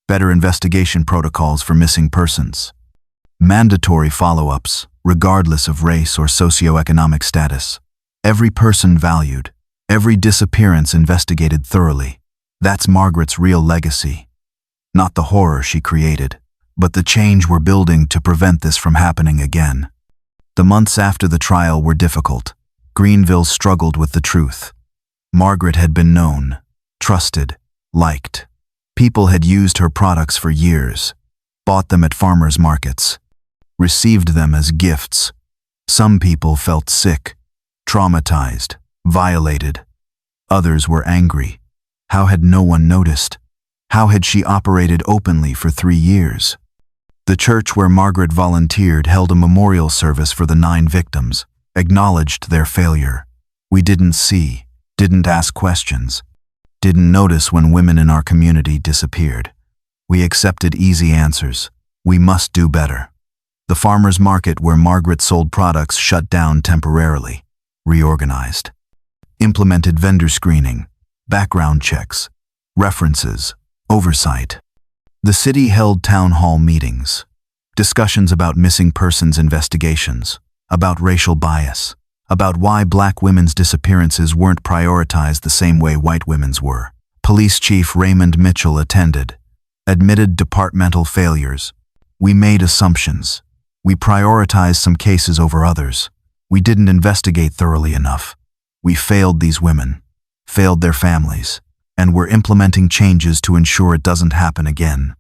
better investigation protocols for missing persons, mandatory follow-ups, regardless of race or socioeconomic status. Every person valued, every disappearance investigated thoroughly. That's Margaret's real legacy. Not the horror she created, but the change we're building to prevent this from happening again. The months after the trial were difficult. Greenville struggled with the truth. Margaret had been known, trusted, liked. People had used her products for years, bought them at farmers' markets, received them as gifts. Some people felt sick, traumatized, violated. Others were angry. How had no one noticed? How had she operated openly for 3 years? The church where Margaret volunteered held a memorial service for the 9 victims, acknowledged their failure. We didn't see, didn't ask questions, didn't notice when women in our community disappeared. We accepted easy answers. We must do better. The farmers' market where Margaret sold products shut down temporarily, reorganized, implemented vendor screening, background checks, references, oversight. The city held town hall meetings, discussions about missing persons investigations, about racial bias, about why Black women's disappearances weren't prioritized the same way white women's were. Police Chief Raymond Mitchell attended, admitted departmental failures. We made assumptions. We prioritized some cases over others. We didn't investigate thoroughly enough. We failed these women, failed their families, and we're implementing changes to ensure it doesn't happen again.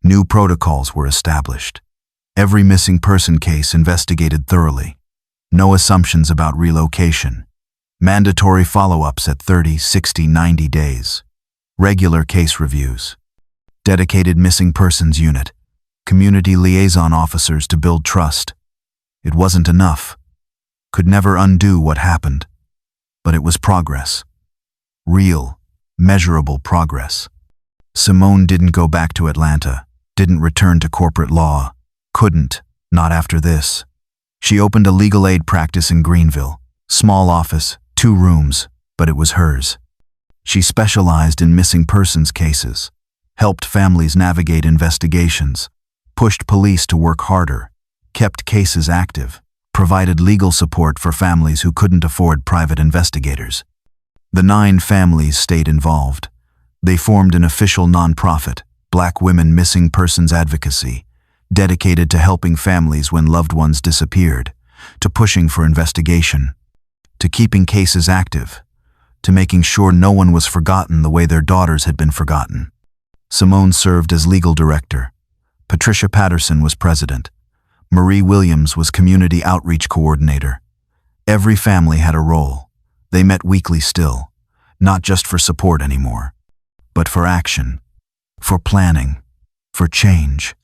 New protocols were established. Every missing person case investigated thoroughly. No assumptions about relocation. Mandatory follow-ups at 30, 60, 90 days. Regular case reviews. Dedicated missing persons unit. Community liaison officers to build trust. It wasn't enough. Could never undo what happened. But it was progress. Real, measurable progress. Simone didn't go back to Atlanta, didn't return to corporate law, couldn't, not after this. She opened a legal aid practice in Greenville, small office, 2 rooms, but it was hers. She specialized in missing persons cases, helped families navigate investigations, pushed police to work harder, kept cases active, provided legal support for families who couldn't afford private investigators. The 9 families stayed involved. They formed an official nonprofit, Black Women Missing Persons Advocacy, dedicated to helping families when loved ones disappeared, to pushing for investigation, to keeping cases active, to making sure no one was forgotten the way their daughters had been forgotten. Simone served as legal director. Patricia Patterson was president. Marie Williams was community outreach coordinator. Every family had a role. They met weekly still, not just for support anymore, but for action, for planning, for change.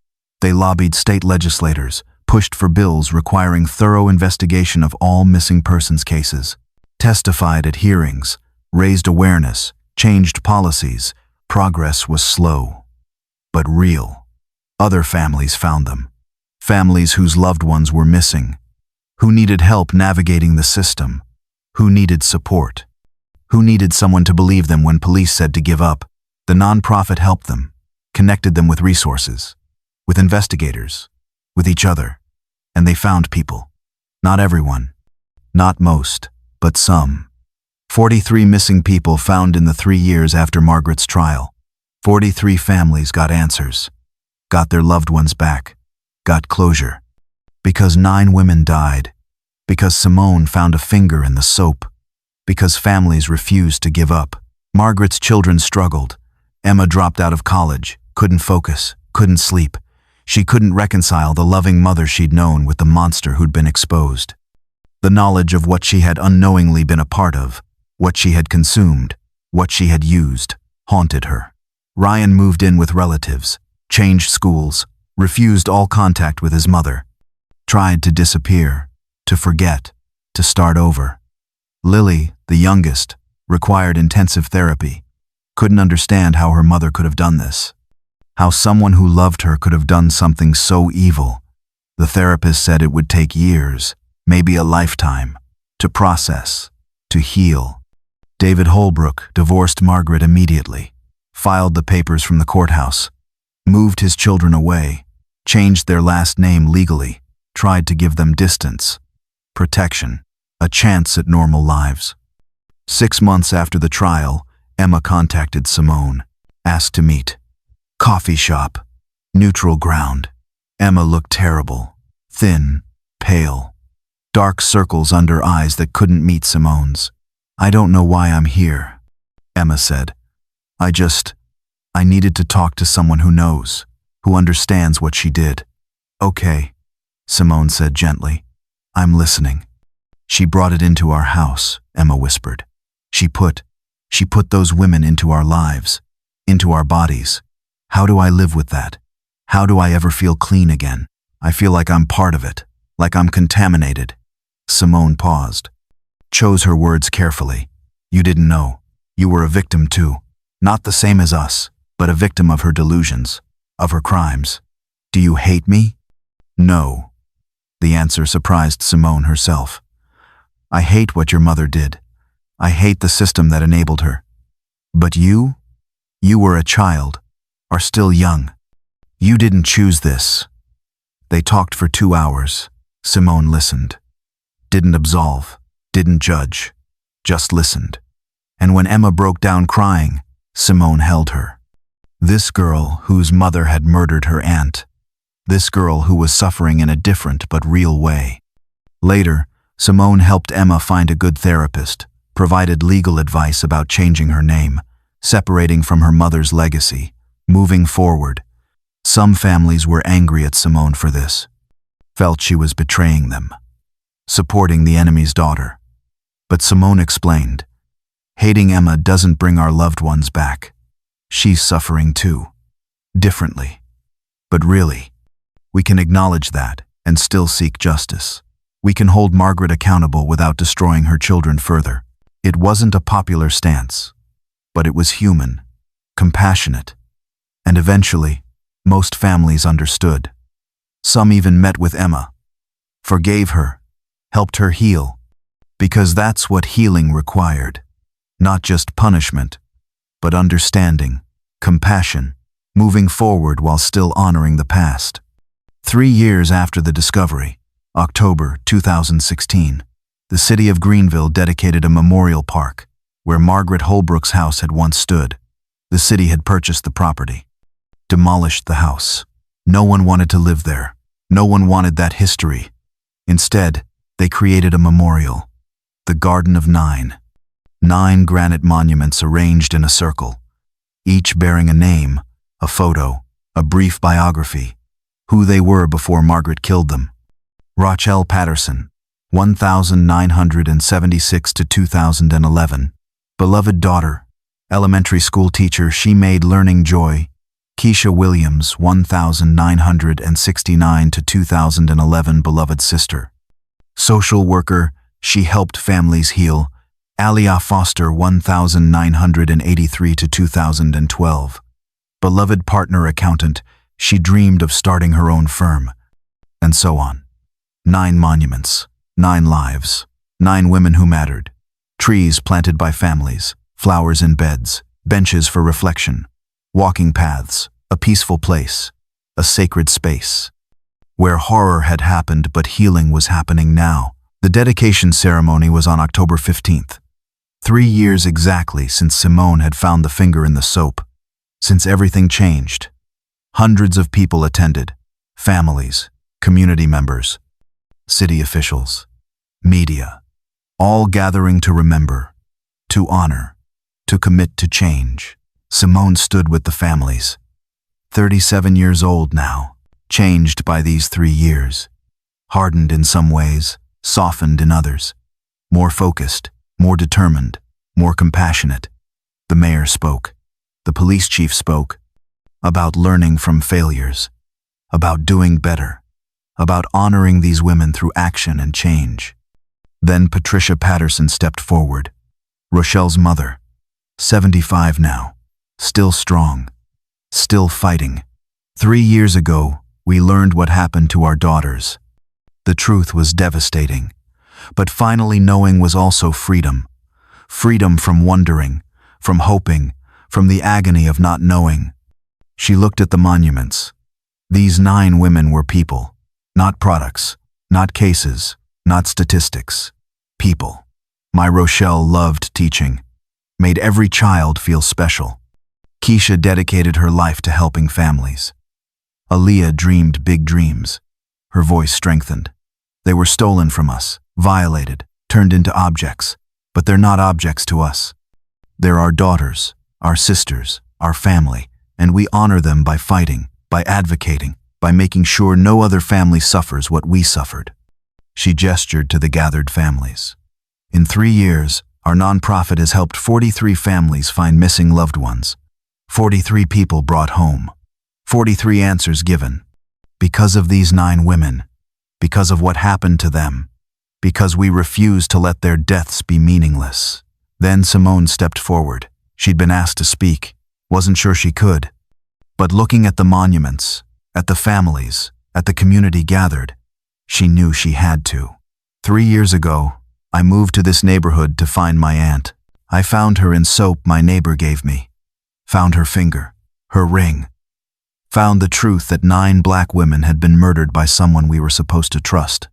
They lobbied state legislators, pushed for bills requiring thorough investigation of all missing persons cases, testified at hearings, raised awareness, changed policies. Progress was slow, but real. Other families found them. Families whose loved ones were missing, who needed help navigating the system, who needed support, who needed someone to believe them when police said to give up. The nonprofit helped them, connected them with resources, with investigators, with each other, and they found people. Not everyone, not most, but some. 43 missing people found in the 3 years after Margaret's trial. 43 families got answers, got their loved ones back, got closure. Because 9 women died, because Simone found a finger in the soap, because families refused to give up. Margaret's children struggled. Emma dropped out of college, couldn't focus, couldn't sleep. She couldn't reconcile the loving mother she'd known with the monster who'd been exposed. The knowledge of what she had unknowingly been a part of, what she had consumed, what she had used, haunted her. Ryan moved in with relatives, changed schools, refused all contact with his mother, tried to disappear, to forget, to start over. Lily, the youngest, required intensive therapy, couldn't understand how her mother could have done this, how someone who loved her could have done something so evil. The therapist said it would take years, maybe a lifetime, to process, to heal. David Holbrook divorced Margaret immediately, filed the papers from the courthouse, moved his children away, changed their last name legally, tried to give them distance, protection, a chance at normal lives. 6 months after the trial, Emma contacted Simone, asked to meet. Coffee shop, neutral ground. Emma looked terrible, thin, pale, dark circles under eyes that couldn't meet Simone's. "I don't know why I'm here," Emma said. I needed to talk to someone who knows, who understands what she did." "Okay," Simone said gently. "I'm listening." "She brought it into our house," Emma whispered. She put those women into our lives, into our bodies. How do I live with that? How do I ever feel clean again? I feel like I'm part of it, like I'm contaminated." Simone paused, chose her words carefully. "You didn't know. You were a victim too. Not the same as us, but a victim of her delusions, of her crimes. Do you hate me?" "No." The answer surprised Simone herself. "I hate what your mother did. I hate the system that enabled her. But you were a child, are still young. You didn't choose this." They talked for 2 hours. Simone listened. Didn't absolve, didn't judge, just listened. And when Emma broke down crying, Simone held her. This girl whose mother had murdered her aunt. This girl who was suffering in a different but real way. Later, Simone helped Emma find a good therapist, provided legal advice about changing her name, separating from her mother's legacy, moving forward. Some families were angry at Simone for this, felt she was betraying them, supporting the enemy's daughter. But Simone explained, hating Emma doesn't bring our loved ones back. She's suffering too, differently. But really, we can acknowledge that and still seek justice. We can hold Margaret accountable without destroying her children further. It wasn't a popular stance, but it was human, compassionate, and eventually, most families understood. Some even met with Emma, forgave her, helped her heal, because that's what healing required. Not just punishment, but understanding, compassion, moving forward while still honoring the past. 3 years after the discovery, October 2016, the city of Greenville dedicated a memorial park where Margaret Holbrook's house had once stood. The city had purchased the property, demolished the house. No one wanted to live there. No one wanted that history. Instead, they created a memorial, the Garden of 9. 9 granite monuments arranged in a circle, each bearing a name, a photo, a brief biography, who they were before Margaret killed them. Rochelle Patterson, 1976 to 2011. Beloved daughter, elementary school teacher, she made learning joy. Keisha Williams, 1969 to 2011. Beloved sister, social worker, she helped families heal. Alia Foster 1983 to 2012. Beloved partner accountant, she dreamed of starting her own firm. And so on. 9 monuments, 9 lives, 9 women who mattered. Trees planted by families, flowers in beds, benches for reflection, walking paths, a peaceful place, a sacred space. Where horror had happened but healing was happening now. The dedication ceremony was on October 15th. 3 years exactly since Simone had found the finger in the soap, since everything changed. Hundreds of people attended, families, community members, city officials, media, all gathering to remember, to honor, to commit to change. Simone stood with the families. 37 years old now, changed by these 3 years, hardened in some ways, softened in others, more focused, more determined, more compassionate. The mayor spoke. The police chief spoke about learning from failures, about doing better, about honoring these women through action and change. Then Patricia Patterson stepped forward, Rochelle's mother, 75 now, still strong, still fighting. 3 years ago, we learned what happened to our daughters. The truth was devastating, but finally knowing was also freedom. Freedom from wondering, from hoping, from the agony of not knowing. She looked at the monuments. These 9 women were people, not products, not cases, not statistics. People. My Rochelle loved teaching, made every child feel special. Keisha dedicated her life to helping families. Aaliyah dreamed big dreams. Her voice strengthened. They were stolen from us, violated, turned into objects, but they're not objects to us. They're our daughters, our sisters, our family, and we honor them by fighting, by advocating, by making sure no other family suffers what we suffered. She gestured to the gathered families. In 3 years, our nonprofit has helped 43 families find missing loved ones. 43 people brought home. 43 answers given. Because of these 9 women, because of what happened to them, because we refused to let their deaths be meaningless. Then Simone stepped forward. She'd been asked to speak, wasn't sure she could. But looking at the monuments, at the families, at the community gathered, she knew she had to. 3 years ago, I moved to this neighborhood to find my aunt. I found her in soap my neighbor gave me. Found her finger, her ring. Found the truth that 9 black women had been murdered by someone we were supposed to trust.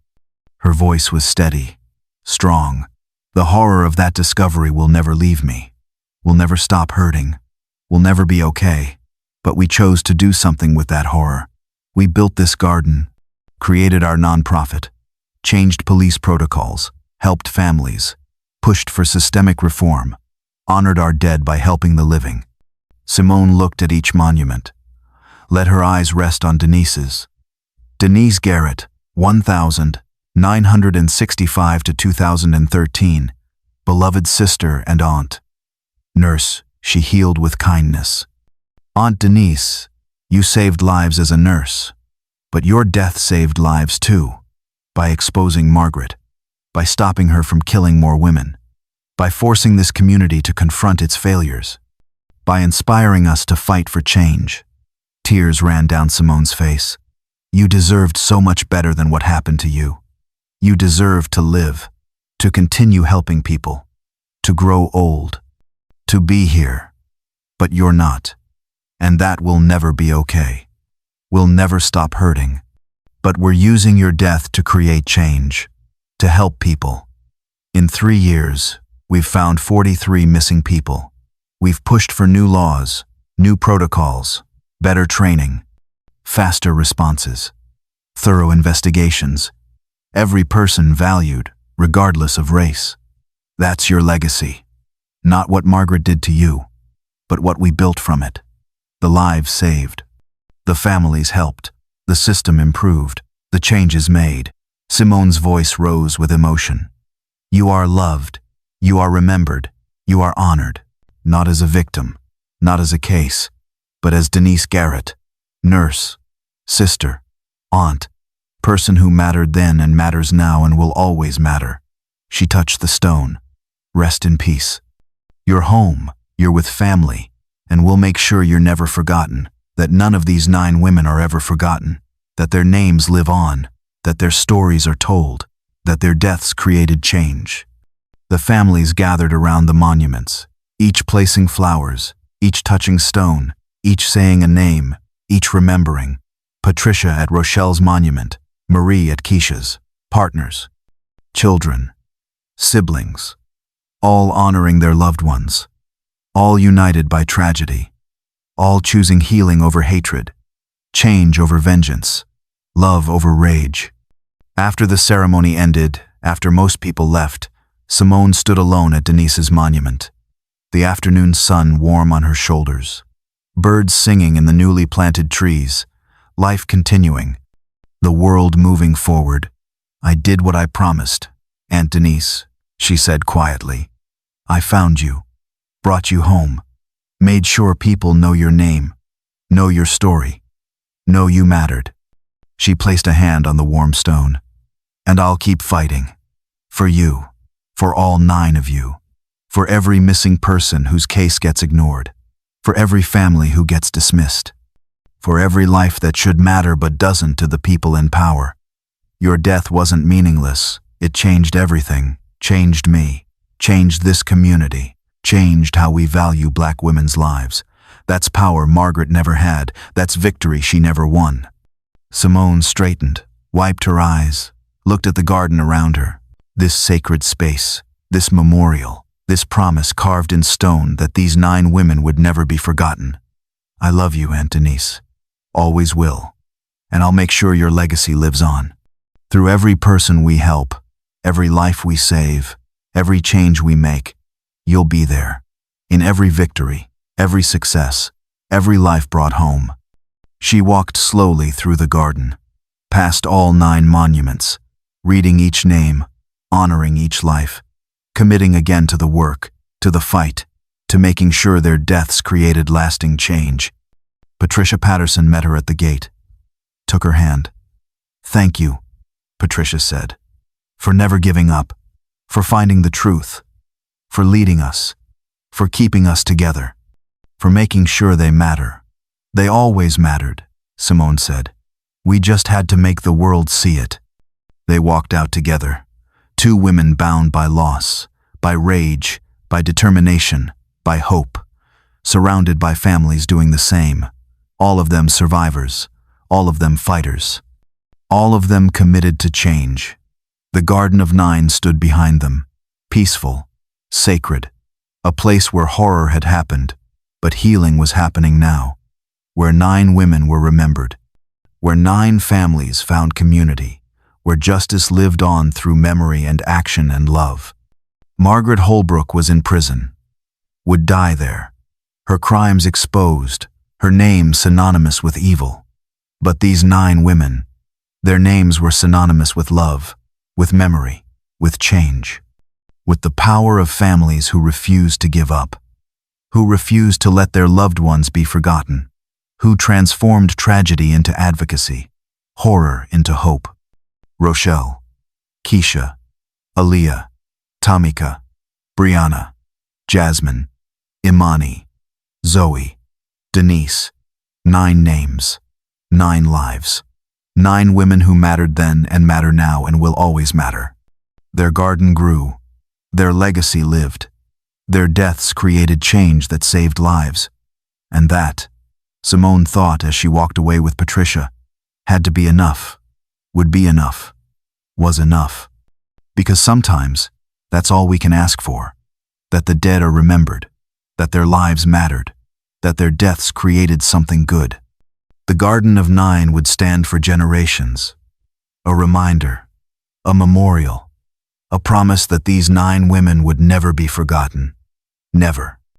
Her voice was steady, strong. The horror of that discovery will never leave me. Will never stop hurting. Will never be okay. But we chose to do something with that horror. We built this garden, created our nonprofit, changed police protocols, helped families, pushed for systemic reform, honored our dead by helping the living. Simone looked at each monument. Let her eyes rest on Denise's. Denise Garrett, 1965 to 2013, beloved sister and aunt. Nurse, she healed with kindness. Aunt Denise, you saved lives as a nurse, but your death saved lives too, by exposing Margaret, by stopping her from killing more women, by forcing this community to confront its failures, by inspiring us to fight for change. Tears ran down Simone's face. You deserved so much better than what happened to you. You deserved to live, to continue helping people, to grow old, to be here. But you're not. And that will never be okay. We'll never stop hurting. But we're using your death to create change, to help people. In 3 years, we've found 43 missing people. We've pushed for new laws, new protocols, better training, faster responses, thorough investigations. Every person valued, regardless of race. That's your legacy. Not what Margaret did to you, but what we built from it. The lives saved. The families helped. The system improved. The changes made. Simone's voice rose with emotion. You are loved. You are remembered. You are honored. Not as a victim, not as a case, but as Denise Garrett, nurse, sister, aunt, person who mattered then and matters now and will always matter. She touched the stone. Rest in peace. You're home, you're with family, and we'll make sure you're never forgotten, that none of these 9 women are ever forgotten, that their names live on, that their stories are told, that their deaths created change. The families gathered around the monuments, each placing flowers, each touching stone, each saying a name, each remembering. Patricia at Rochelle's monument, Marie at Keisha's, partners, children, siblings, all honoring their loved ones, all united by tragedy, all choosing healing over hatred, change over vengeance, love over rage. After the ceremony ended, after most people left, Simone stood alone at Denise's monument, the afternoon sun warm on her shoulders, birds singing in the newly planted trees, life continuing, the world moving forward. I did what I promised, Aunt Denise, she said quietly. I found you, brought you home, made sure people know your name, know your story, know you mattered. She placed a hand on the warm stone. And I'll keep fighting. For you, for all 9 of you, for every missing person whose case gets ignored, for every family who gets dismissed, for every life that should matter but doesn't to the people in power. Your death wasn't meaningless. It changed everything, changed me, changed this community, changed how we value Black women's lives. That's power Margaret never had. That's victory she never won. Simone straightened, wiped her eyes, looked at the garden around her. This sacred space, this memorial, this promise carved in stone that these 9 women would never be forgotten. I love you, Aunt Denise. Always will. And I'll make sure your legacy lives on. Through every person we help, every life we save, every change we make, you'll be there. In every victory, every success, every life brought home. She walked slowly through the garden, past all 9 monuments, reading each name, honoring each life, committing again to the work, to the fight, to making sure their deaths created lasting change. Patricia Patterson met her at the gate, took her hand. Thank you, Patricia said, for never giving up, for finding the truth, for leading us, for keeping us together, for making sure they matter. They always mattered, Simone said. We just had to make the world see it. They walked out together, 2 women bound by loss, by rage, by determination, by hope, surrounded by families doing the same, all of them survivors, all of them fighters, all of them committed to change. The Garden of 9 stood behind them, peaceful, sacred, a place where horror had happened, but healing was happening now, where 9 women were remembered, where 9 families found community, where justice lived on through memory and action and love. Margaret Holbrook was in prison, would die there, her crimes exposed, her name synonymous with evil. But these 9 women, their names were synonymous with love, with memory, with change, with the power of families who refused to give up, who refused to let their loved ones be forgotten, who transformed tragedy into advocacy, horror into hope. Rochelle, Keisha, Aaliyah, Tamika, Brianna, Jasmine, Imani, Zoe, Denise. 9 names, 9 lives, 9 women who mattered then and matter now and will always matter. Their garden grew, their legacy lived, their deaths created change that saved lives. And that, Simone thought as she walked away with Patricia, had to be enough, would be enough, was enough. Because sometimes, that's all we can ask for, that the dead are remembered, that their lives mattered, that their deaths created something good. The Garden of 9 would stand for generations, a reminder, a memorial, a promise that these 9 women would never be forgotten, never.